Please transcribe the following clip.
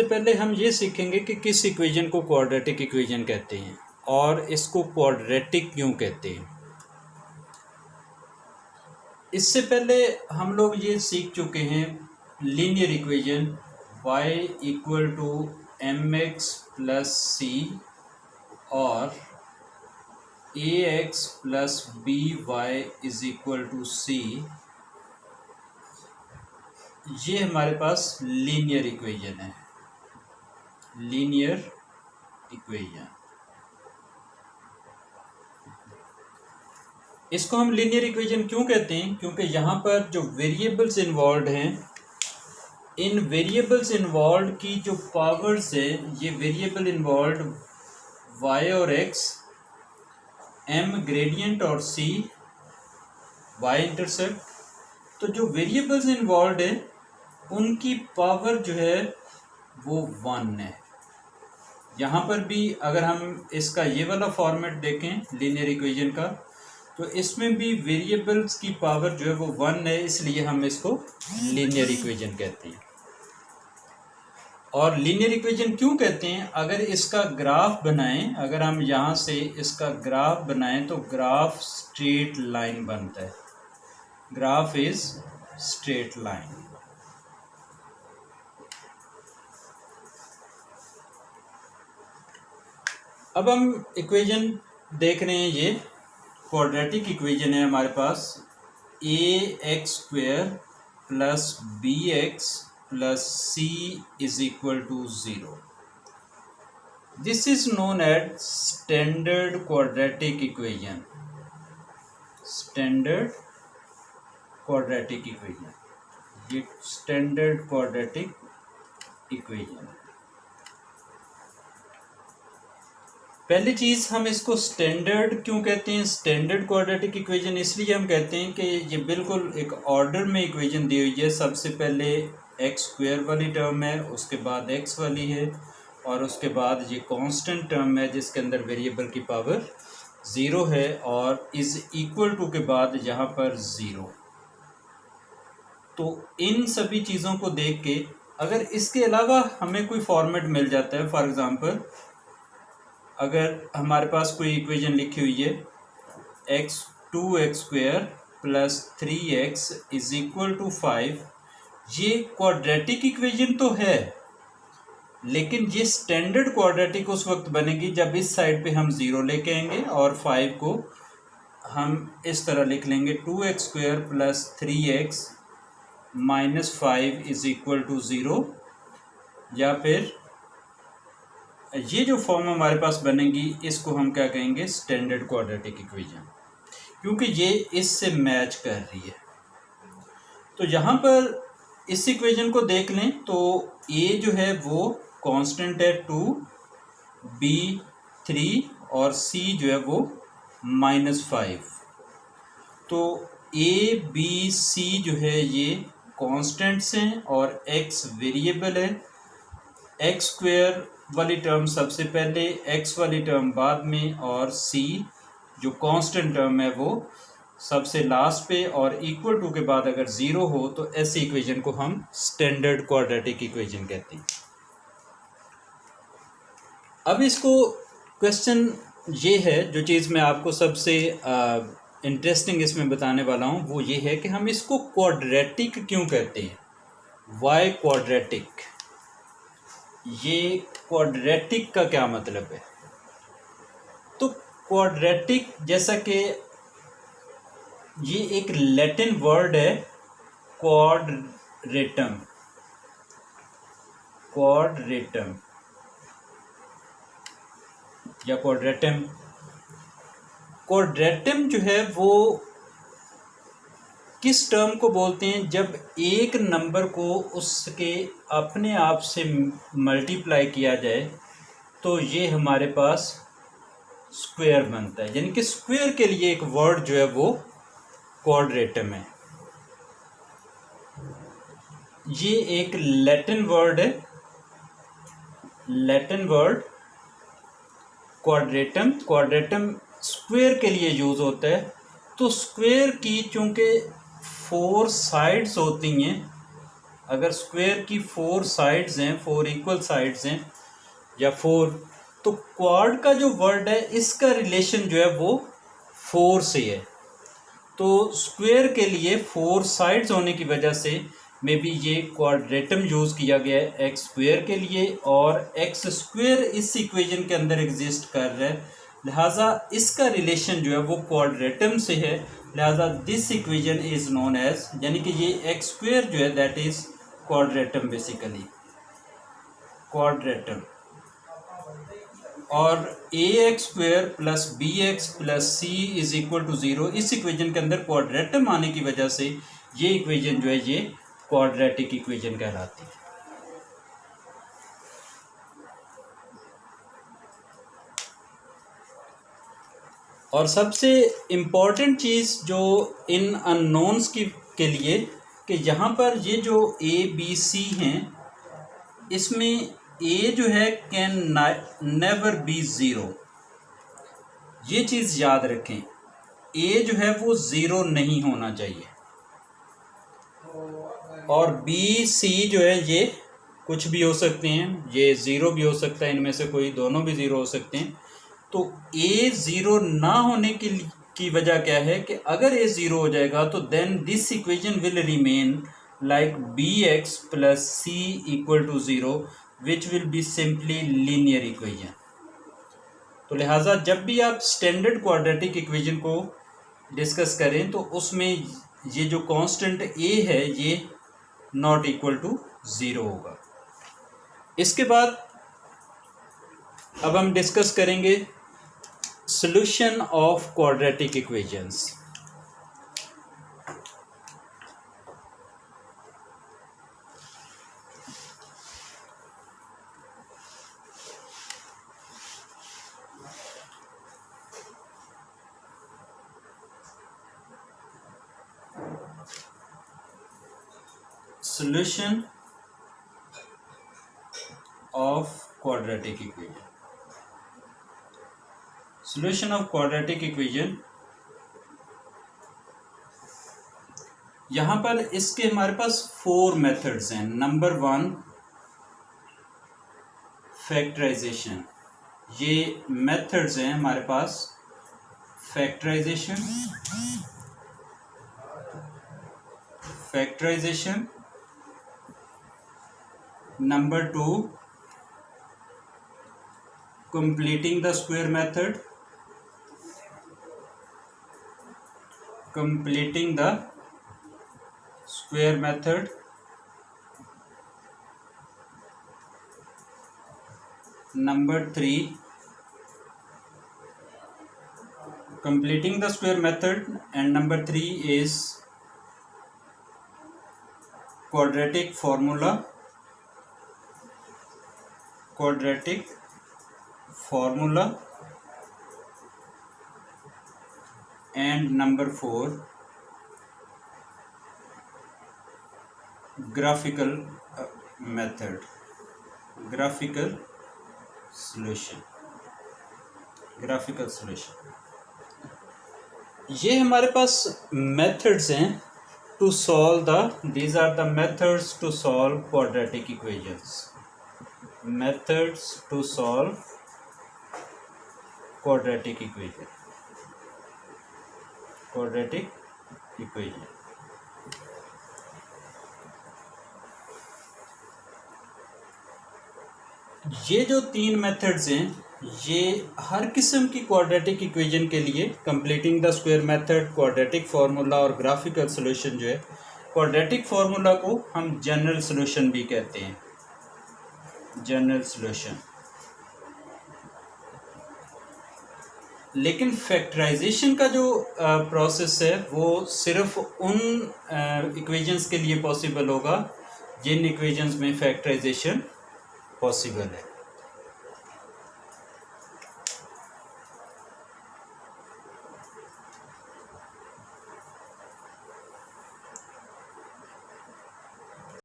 सबसे पहले हम ये सीखेंगे कि किस इक्वेशन को क्वाड्रेटिक इक्वेशन कहते हैं और इसको क्वाड्रेटिक क्यों कहते हैं। इससे पहले हम लोग ये सीख चुके हैं linear equation y equal to M X plus C और A X plus B Y is equal to C. ये हमारे पास लीनियर इक्वेशन है, लीनियर इक्वेशन। इसको हम लीनियर इक्वेशन क्यों कहते हैं? क्योंकि यहाँ पर जो वेरिएबल्स इन्वॉल्व हैं, इन वेरिएबल्स इन्वॉल्व की जो पावर्स है, ये वेरिएबल इन्वॉल्व y और x, m ग्रेडियंट और c y इंटरसेप्ट। तो जो वेरिएबल्स इन्वॉल्व है उनकी पावर जो है वो 1 है। यहाँ पर भी अगर हम इसका ये वाला फॉर्मेट देखें लीनियर इक्वेशन का, तो इसमें भी वेरिएबल्स की पावर जो है वो 1 है, इसलिए हम इसको लीनियर इक्वेशन कहते हैं। और लीनियर इक्वेशन क्यों कहते हैं? अगर इसका ग्राफ बनाएं, अगर हम यहाँ से इसका ग्राफ बनाएं तो ग्राफ स्ट्रेट लाइन बनता है, ग्राफ इज स्ट्रेट लाइन। अब हम इक्वेशन देख रहे हैं, ये क्वाड्रेटिक इक्वेशन है हमारे पास, A X square plus B x plus C is equal to 0। This is known as standard quadratic equation, standard quadratic equation, ये स्टैंडर्ड क्वाड्रेटिक इक्वेशन। पहली चीज़, हम इसको स्टैंडर्ड क्यों कहते हैं? स्टैंडर्ड क्वाड्रेटिक इक्वेशन इसलिए हम कहते हैं कि ये बिल्कुल एक ऑर्डर में इक्वेशन दी हुई है। सबसे पहले एक्स स्क्वायर वाली टर्म है, उसके बाद एक्स वाली है, और उसके बाद ये कांस्टेंट टर्म है जिसके अंदर वेरिएबल की पावर 0 है, और इज इक्वल टू के बाद यहाँ पर 0। तो इन सभी चीज़ों को देख के अगर इसके अलावा हमें कोई फॉर्मेट मिल जाता है, फॉर एग्ज़ाम्पल अगर हमारे पास कोई इक्वेशन लिखी हुई है x 2x square plus 3x is equal to 5, ये क्वाड्रेटिक इक्वेशन तो है, लेकिन ये स्टैंडर्ड क्वाड्रेटिक उस वक्त बनेगी जब इस साइड पे हम 0 लेके आएंगे और 5 को हम इस तरह लिख लेंगे 2x square plus 3x minus 5 is equal to 0। या फिर ये जो फॉर्म हमारे पास बनेगी इसको हम क्या कहेंगे? स्टैंडर्ड क्वाड्रेटिक इक्वेशन, क्योंकि ये इससे मैच कर रही है। तो यहाँ पर इस इक्वेशन को देख लें तो a जो है वो कांस्टेंट है 2, b 3 और c जो है वो -5। तो a b c जो है ये कांस्टेंट्स हैं और x वेरिएबल है। एक्स स्क्वेयर वाली टर्म सबसे पहले, x वाली टर्म बाद में, और c जो कांस्टेंट टर्म है वो सबसे लास्ट पे, और इक्वल टू के बाद अगर 0 हो तो ऐसी इक्वेशन को हम स्टैंडर्ड क्वाड्रेटिक इक्वेशन कहते हैं। अब इसको क्वेश्चन ये है, जो चीज़ मैं आपको सबसे इंटरेस्टिंग इसमें बताने वाला हूँ वो ये है कि हम इसको क्वाड्रेटिक क्यों कहते हैं। वाई क्वाड्रेटिक, ये क्वाड्रेटिक का क्या मतलब है? तो क्वाड्रेटिक जैसा कि ये एक लैटिन वर्ड है क्वाड्रेटम, क्वाड्रेटम या क्वाड्रेटम। क्वाड्रेटम जो है वो किस टर्म को बोलते हैं? जब एक नंबर को उसके अपने आप से मल्टीप्लाई किया जाए तो ये हमारे पास स्क्वायर बनता है, यानी कि स्क्वायर के लिए एक वर्ड जो है वो क्वाड्रेटम है। ये एक लैटिन वर्ड है, लैटिन वर्ड क्वाड्रेटम। क्वाड्रेटम स्क्वायर के लिए यूज़ होता है। तो स्क्वायर की चूँकि 4 साइड्स होती हैं, अगर स्क्वायर की 4 साइड्स हैं, 4 इक्वल साइड्स हैं या 4, तो क्वाड का जो वर्ड है इसका रिलेशन जो है वो 4 से है। तो स्क्वायर के लिए 4 साइड्स होने की वजह से मे बी ये क्वाड्रेटम यूज़ किया गया है एक्स स्क्वायर के लिए, और एक्स स्क्वायर इस इक्वेशन के अंदर एग्जिस्ट कर रहा है, लिहाजा इसका रिलेशन जो है वो क्वाड्रेटम से है। लिहाजा this equation is known as, यानी कि ये एक्स स्क्वायर जो है that is quadratum, basically quadratum. और A X square plus B x plus C is equal to 0, इस इक्वेशन के अंदर क्वाड्रेटम आने की वजह से ये इक्वेशन जो है ये क्वाड्रेटिक इक्वेशन कहलाती है। और सबसे इम्पॉर्टेंट चीज़ जो इन अननोन्स के लिए, कि यहाँ पर ये जो ए बी सी हैं इसमें ए जो है कैन नेवर बी ज़ीरो, ये चीज़ याद रखें, ए जो है वो ज़ीरो नहीं होना चाहिए। और बी सी जो है ये कुछ भी हो सकते हैं, ये ज़ीरो भी हो सकता है, इनमें से कोई दोनों भी ज़ीरो हो सकते हैं। तो ए ज़ीरो ना होने की वजह क्या है कि अगर ए ज़ीरो हो जाएगा तो then this equation will remain like b x plus c equal to 0, which will be simply linear equation. तो लिहाजा जब भी आप स्टैंडर्ड क्वाड्रेटिक इक्वेशन को डिस्कस करें तो उसमें ये जो कांस्टेंट ए है ये नॉट इक्वल टू 0 होगा। इसके बाद अब हम डिस्कस करेंगे solution of quadratic equations. Solution of quadratic equation. Solution of quadratic equation, यहाँ पर इसके हमारे पास 4 मेथड्स हैं। नंबर 1 फैक्टराइजेशन, ये मेथड्स हैं हमारे पास। Factorisation, number 2 completing the square method, number 3 completing the square method, and number 3 is quadratic formula, and number 4 graphical method, graphical solution। ये हमारे पास मेथड्स हैं to solve the, these are the methods to solve quadratic equations, methods to solve quadratic equation। ये जो 3 methods हैं ये हर किस्म की क्वाड्रेटिक इक्वेशन के लिए, completing the square method, quadratic formula और ग्राफिकल सॉल्यूशन जो है, क्वाड्रेटिक फार्मूला को हम जनरल सॉल्यूशन भी कहते हैं, जनरल सॉल्यूशन। लेकिन फैक्टराइजेशन का जो प्रोसेस है वो सिर्फ उन इक्वेशंस के लिए पॉसिबल होगा जिन इक्वेशंस में फैक्टराइजेशन पॉसिबल है।